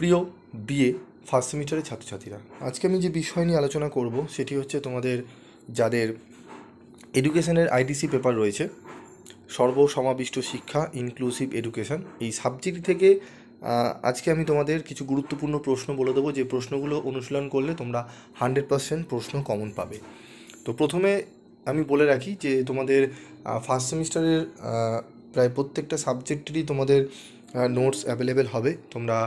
প্রিয় BA first সেমিস্টারের ছাত্রছাত্রীরা, আজকে আমি যে বিষয় নিয়ে আলোচনা করব সেটি হচ্ছে তোমাদের যাদের এডুকেশনের আইডিসি পেপার রয়েছে, সর্বসমাবিষ্ট শিক্ষা ইনক্লুসিভ এডুকেশন, এই সাবজেক্ট থেকে আজকে আমি তোমাদের কিছু গুরুত্বপূর্ণ প্রশ্ন বলে দেবো, যে প্রশ্নগুলো অনুশীলন করলে তোমরা 100% প্রশ্ন কমন পাবে। তো প্রথমে আমি বলে রাখি যে তোমাদের ফার্স্ট সেমিস্টারের প্রায় প্রত্যেকটা সাবজেক্টেরই তোমাদের নোটস অ্যাভেলেবেল হবে। তোমরা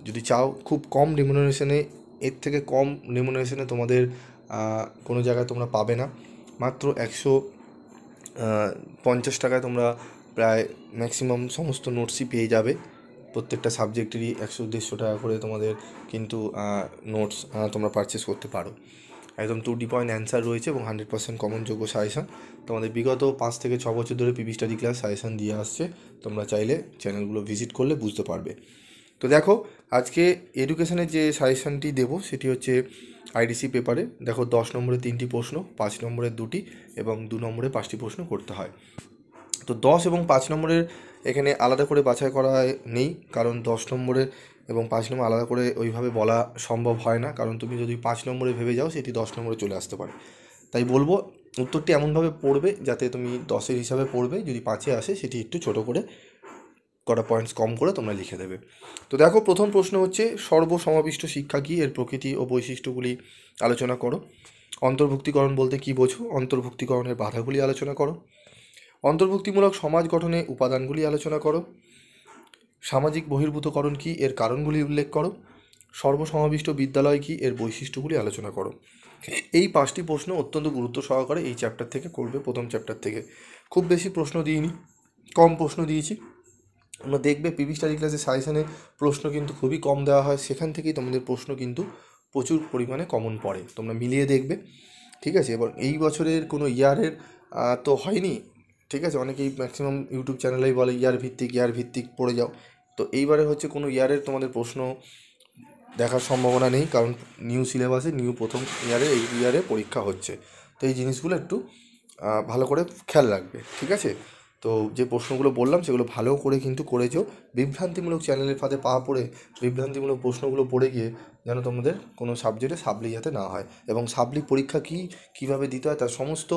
যদি চাও খুব কম রিমুনারেশনে, এর থেকে কম রিমুনারেশনে তোমাদের কোনো জায়গায় তোমরা পাবে না। মাত্র 150 টাকায় তোমরা প্রায় ম্যাক্সিমাম সমস্ত নোটসই পেয়ে যাবে। প্রত্যেকটা সাবজেক্টেরই 100-150 টাকা করে তোমাদের কিন্তু নোটস তোমরা পারচেস করতে পারো। একদম 2D পয়েন্ট অ্যান্সার রয়েছে এবং 100% কমনযোগ্য সাজেশান। তোমাদের বিগত 5 থেকে 6 বছর ধরে পিবি স্টাডি ক্লাস সাজেশান দিয়ে আসছে, তোমরা চাইলে চ্যানেলগুলো ভিজিট করলে বুঝতে পারবে। তো দেখো, আজকে এডুকেশনের যে সাজেশানটি দেবো সেটি হচ্ছে আইডিসি পেপারে। দেখো, 10 নম্বরে 3টি প্রশ্ন, 5 নম্বরের 2টি এবং 2 নম্বরে 5টি প্রশ্ন করতে হয়। তো 10 এবং 5 নম্বরের এখানে আলাদা করে বাছাই করা নেই, কারণ 10 নম্বরের এবং 5 নম্বর আলাদা করে ওইভাবে বলা সম্ভব হয় না, কারণ তুমি যদি 5 নম্বরে ভেবে যাও সেটি 10 নম্বরে চলে আসতে পারে। তাই বলবো উত্তরটি এমনভাবে পড়বে যাতে তুমি 10-এর হিসাবে পড়বে, যদি 5-এ আসে সেটি একটু ছোটো করে কটা পয়েন্টস কম করে তোমরা লিখে দেবে। তো দেখো, প্রথম প্রশ্ন হচ্ছে সর্বসমাবিষ্ট শিক্ষা কী, এর প্রকৃতি ও বৈশিষ্ট্যগুলি আলোচনা করো। অন্তর্ভুক্তিকরণ বলতে কী বোঝো, অন্তর্ভুক্তিকরণের বাধাগুলি আলোচনা করো। অন্তর্ভুক্তিমূলক সমাজ গঠনে উপাদানগুলি আলোচনা করো। সামাজিক বহির্ভূতকরণ কী, এর কারণগুলি উল্লেখ করো। সর্বসমাবিষ্ট বিদ্যালয় কী, এর বৈশিষ্ট্যগুলি আলোচনা করো। এই 5টি প্রশ্ন অত্যন্ত গুরুত্ব সহকারে এই চ্যাপ্টার থেকে করবে, প্রথম চ্যাপ্টার থেকে। খুব বেশি প্রশ্ন দিইনি, কম প্রশ্ন দিয়েছি। আমরা দেখবে পিবি স্টাডি ক্লাসের সাজেশানে প্রশ্ন কিন্তু খুবই কম দেওয়া হয়, সেখান থেকেই তোমাদের প্রশ্ন কিন্তু প্রচুর পরিমাণে কমন পড়ে, তোমরা মিলিয়ে দেখবে। ঠিক আছে, এবং এই বছরের কোনো ইয়ারের তো হয়নি, ঠিক আছে, অনেকেই ম্যাক্সিমাম ইউটিউব চ্যানেলেই বলে ইয়ার ভিত্তিক পড়ে যাও। তো এইবারে হচ্ছে কোনো ইয়ারের তোমাদের প্রশ্ন দেখার সম্ভাবনা নেই, কারণ নিউ সিলেবাসে নিউ প্রথম ইয়ারে এই ইয়ারে পরীক্ষা হচ্ছে। তো এই জিনিসগুলো একটু ভালো করে খেয়াল রাখবে, ঠিক আছে। তো যে প্রশ্নগুলো বললাম সেগুলো ভালো করে কিন্তু করেছো। বিভ্রান্তিমূলক চ্যানেলের ফাঁদে পা পড়ে বিভ্রান্তিমূলক প্রশ্নগুলো পড়ে গিয়ে যেন তোমাদের কোনো সাবজেক্টে সাপ্লি যাতে না হয়, এবং সাপ্লি পরীক্ষা কীভাবে দিতে হয় তার সমস্ত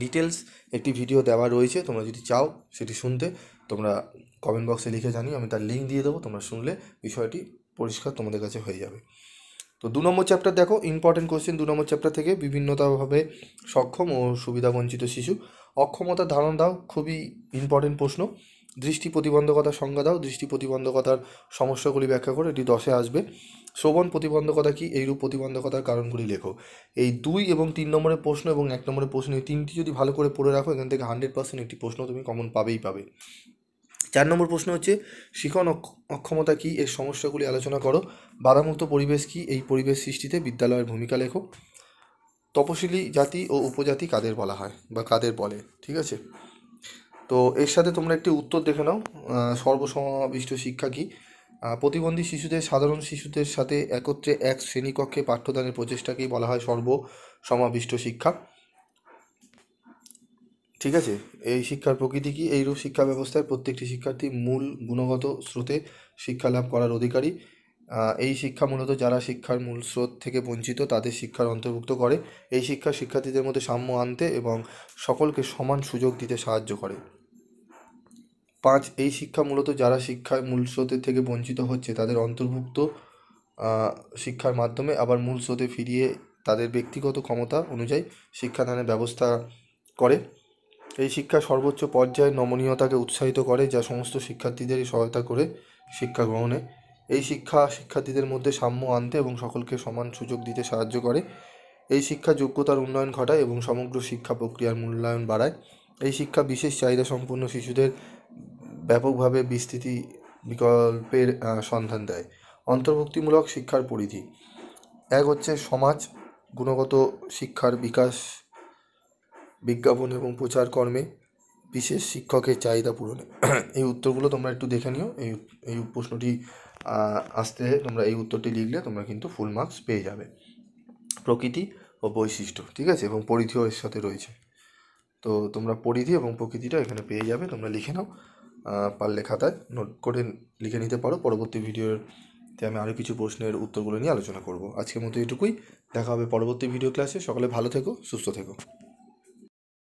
ডিটেলস একটি ভিডিও দেওয়া রয়েছে। তোমরা যদি চাও সেটি শুনতে, তোমরা কমেন্ট বক্সে লিখে জানিও, আমি তার লিঙ্ক দিয়ে দেবো। তোমরা শুনলে বিষয়টি পরিষ্কার তোমাদের কাছে হয়ে যাবে। তো 2 নম্বর চ্যাপ্টার দেখো, ইম্পর্টেন্ট কোশ্চেন 2 নম্বর চ্যাপ্টার থেকে। বিভিন্নতাভাবে সক্ষম ও সুবিধাবঞ্চিত শিশু, অক্ষমতার ধারণা দাও, খুবই ইম্পর্টেন্ট প্রশ্ন। দৃষ্টি প্রতিবন্ধকতার সংজ্ঞা দাও, দৃষ্টি প্রতিবন্ধকতার সমস্যাগুলি ব্যাখ্যা করে, এটি 10-এ আসবে। শ্রবণ প্রতিবন্ধকতা কী, এইরূপ প্রতিবন্ধকতার কারণগুলি লেখো। এই 2 এবং 3 নম্বরের প্রশ্ন এবং 1 নম্বরের প্রশ্ন, এই 3টি যদি ভালো করে পড়ে রাখো, এখান থেকে 100% একটি প্রশ্ন তুমি কমন পাবেই পাবে। 4 নম্বর প্রশ্ন হচ্ছে শিখন অক্ষমতা কী, এর সমস্যাগুলি আলোচনা করো। বাধামুক্ত পরিবেশ কী, এই পরিবেশ সৃষ্টিতে বিদ্যালয়ের ভূমিকা লেখো। তপশিলি জাতি ও উপজাতি কাদের বলা হয় বা কাদের বলে, ঠিক আছে। তো এর সাথে তোমরা একটি উত্তর দেখে নাও, সর্বসমাবিষ্ট শিক্ষা কী। প্রতিবন্ধী শিশুদের সাধারণ শিশুদের সাথে একত্রে এক শ্রেণীকক্ষে পাঠ্যদানের প্রচেষ্টাকেই বলা হয় সর্বসমাবিষ্ট শিক্ষা, ঠিক আছে। এই শিক্ষার প্রকৃতি কী, এইরূপ শিক্ষা ব্যবস্থায় প্রত্যেকটি শিক্ষার্থী মূল গুণগত স্রোতে শিক্ষা লাভ করার অধিকারী। এই শিক্ষা মূলত যারা শিক্ষার মূল স্রোত থেকে বঞ্চিত তাদের শিক্ষার অন্তর্ভুক্ত করে। এই শিক্ষা শিক্ষার্থীদের মধ্যে সাম্য আনতে এবং সকলকে সমান সুযোগ দিতে সাহায্য করে। 5, এই শিক্ষা মূলত যারা শিক্ষার মূল স্রোতের থেকে বঞ্চিত হচ্ছে তাদের অন্তর্ভুক্ত শিক্ষার মাধ্যমে আবার মূল স্রোতে ফিরিয়ে তাদের ব্যক্তিগত ক্ষমতা অনুযায়ী শিক্ষাদানের ব্যবস্থা করে। এই শিক্ষা সর্বোচ্চ পর্যায়ে নমনীয়তাকে উৎসাহিত করে, যা সমস্ত শিক্ষার্থীদেরই সহায়তা করে শিক্ষা গ্রহণে। এই শিক্ষা শিক্ষার্থীদের মধ্যে সাম্য আনতে এবং সকলকে সমান সুযোগ দিতে সাহায্য করে। এই শিক্ষা যোগ্যতার উন্নয়ন ঘটায় এবং সমগ্র শিক্ষা প্রক্রিয়ার মূল্যায়ন বাড়ায়। এই শিক্ষা বিশেষ চাহিদা সম্পন্ন শিশুদের ব্যাপকভাবে বিস্তৃতি বিকল্পের সন্ধান দেয়। অন্তর্ভুক্তিমূলক শিক্ষার পরিধি 1 হচ্ছে সমাজ গুণগত শিক্ষার বিকাশ, বিজ্ঞাপন এবং প্রচার কর্মে বিশেষ শিক্ষকের চাহিদা পূরণে। এই উত্তরগুলো তোমরা একটু দেখে নিও। এই প্রশ্নটি আসতে তোমরা এই উত্তরটি লিখলে তোমরা কিন্তু ফুল মার্কস পেয়ে যাবে। প্রকৃতি ও বৈশিষ্ট্য, ঠিক আছে, এবং পরিধিও এর সাথে রয়েছে। তো তোমরা পরিধি এবং প্রকৃতিটা এখানে পেয়ে যাবে, তোমরা লিখে নাও। পারলে খাতায় নোট করে লিখে নিতে পারো, পরবর্তী ভিডিওর তাই আমি আরও কিছু প্রশ্নের উত্তরগুলো নিয়ে আলোচনা করব। আজকের মতো এটুকুই, দেখা হবে পরবর্তী ভিডিও ক্লাসে। সকলে ভালো থেকো, সুস্থ থেকো।